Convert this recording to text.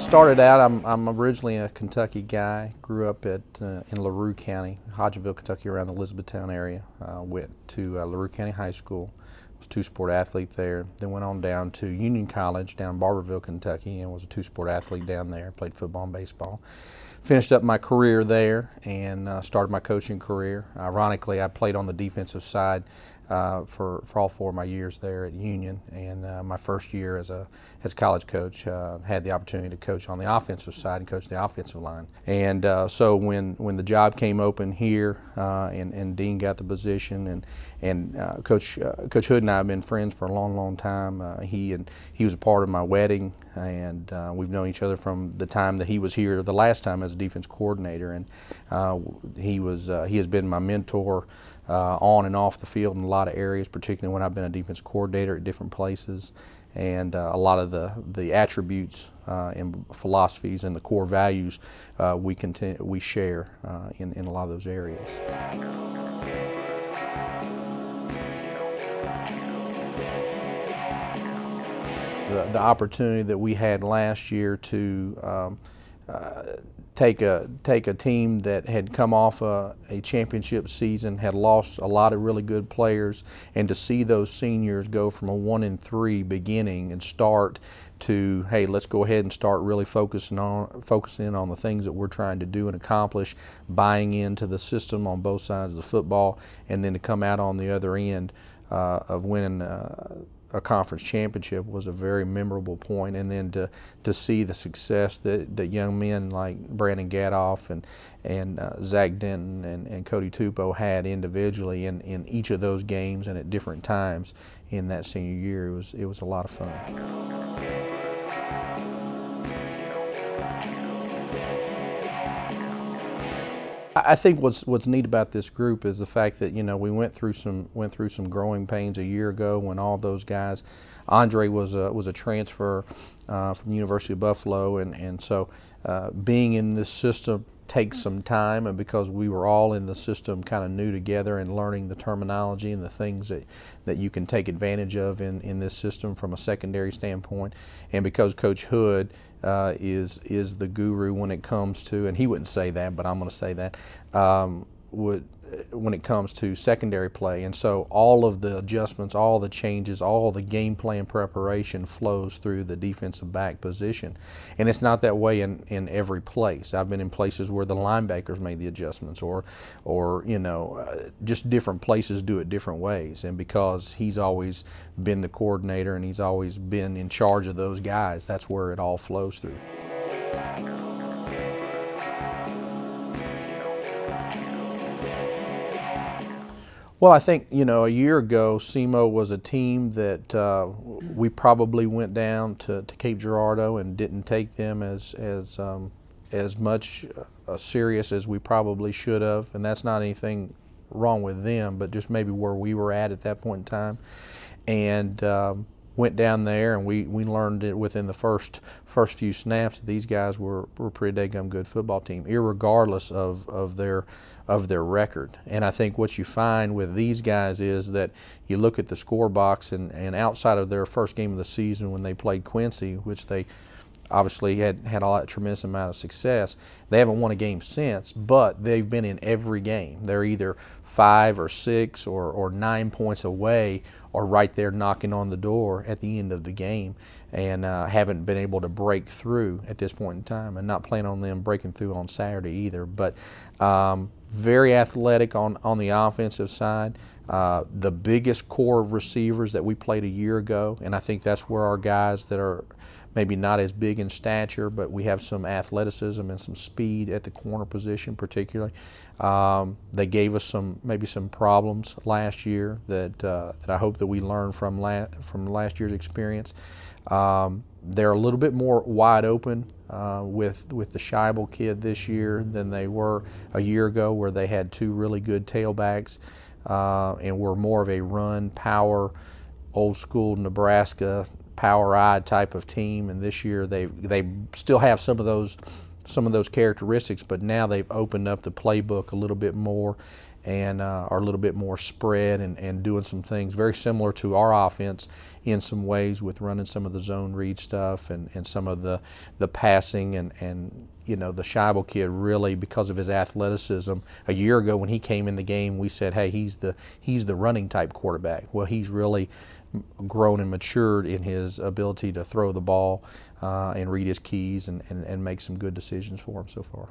Started out, I'm originally a Kentucky guy. Grew up in LaRue County, Hodgeville, Kentucky, around the Elizabethtown area. Went to LaRue County High School. Was a two-sport athlete there. Then went on down to Union College down in Barberville, Kentucky, and was a two-sport athlete down there. Played football and baseball. Finished up my career there and started my coaching career. Ironically, I played on the defensive side for all 4 of my years there at Union, and my first year as a college coach had the opportunity to coach on the offensive side and coach the offensive line. And so when the job came open here and Dean got the position, and Coach Hood and I have been friends for a long time. He was a part of my wedding, and we've known each other from the time that he was here the last time as a defense coordinator, and he has been my mentor on and off the field in a lot of areas, particularly when I've been a defense coordinator at different places. And a lot of the attributes and philosophies and the core values we share in a lot of those areas. The opportunity that we had last year to take a team that had come off a championship season, had lost a lot of really good players, and to see those seniors go from a 1-3 beginning and start to, hey, let's go ahead and start really focusing on the things that we're trying to do and accomplish, buying into the system on both sides of the football, and then to come out on the other end of winning a conference championship was a very memorable point. And then to see the success that young men like Brandon Gadoff and Zach Denton and Cody Tupou had individually in each of those games and at different times in that senior year, it was a lot of fun. I think what's neat about this group is the fact that, you know, we went through some growing pains a year ago when all those guys. Andre was a transfer from the University of Buffalo, and so being in this system takes some time, and because we were all in the system kind of new together and learning the terminology and the things that you can take advantage of in this system from a secondary standpoint, and because Coach Hood is the guru when it comes to, and he wouldn't say that, but I'm going to say that, when it comes to secondary play. And so all of the adjustments, all the changes, all the game plan preparation flows through the defensive back position. And it's not that way in every place. I've been in places where the linebackers made the adjustments, or you know, just different places do it different ways. And because he's always been the coordinator and he's always been in charge of those guys, that's where it all flows through. Well, I think, you know, a year ago, SEMO was a team that we probably went down to Cape Girardeau and didn't take them as much serious as we probably should have, and that's not anything wrong with them, but just maybe where we were at that point in time. And went down there, and we learned it within the first few snaps that these guys were a pretty daggum good football team, irregardless of their record. And I think what you find with these guys is that you look at the score box, and outside of their first game of the season when they played Quincy, which they obviously had a tremendous amount of success, they haven't won a game since, but they've been in every game. They're either 5 or 6 or 9 points away, or right there knocking on the door at the end of the game, and haven't been able to break through at this point in time, and not planning on them breaking through on Saturday either. But very athletic on the offensive side. The biggest core of receivers that we played a year ago, and I think that's where our guys that are maybe not as big in stature, but we have some athleticism and some speed at the corner position particularly. They gave us maybe some problems last year that I hope that we learned from last year's experience. They're a little bit more wide open with the Scheibel kid this year than they were a year ago, where they had 2 really good tailbacks and were more of a run, power, old school Nebraska power eye type of team. And this year they still have some of those characteristics, but now they've opened up the playbook a little bit more, and are a little bit more spread and doing some things very similar to our offense in some ways with running some of the zone read stuff and some of the passing and you know, the Scheibel kid really, because of his athleticism, a year ago when he came in the game, we said, hey, he's the running type quarterback. Well, he's really grown and matured in his ability to throw the ball and read his keys and make some good decisions for him so far.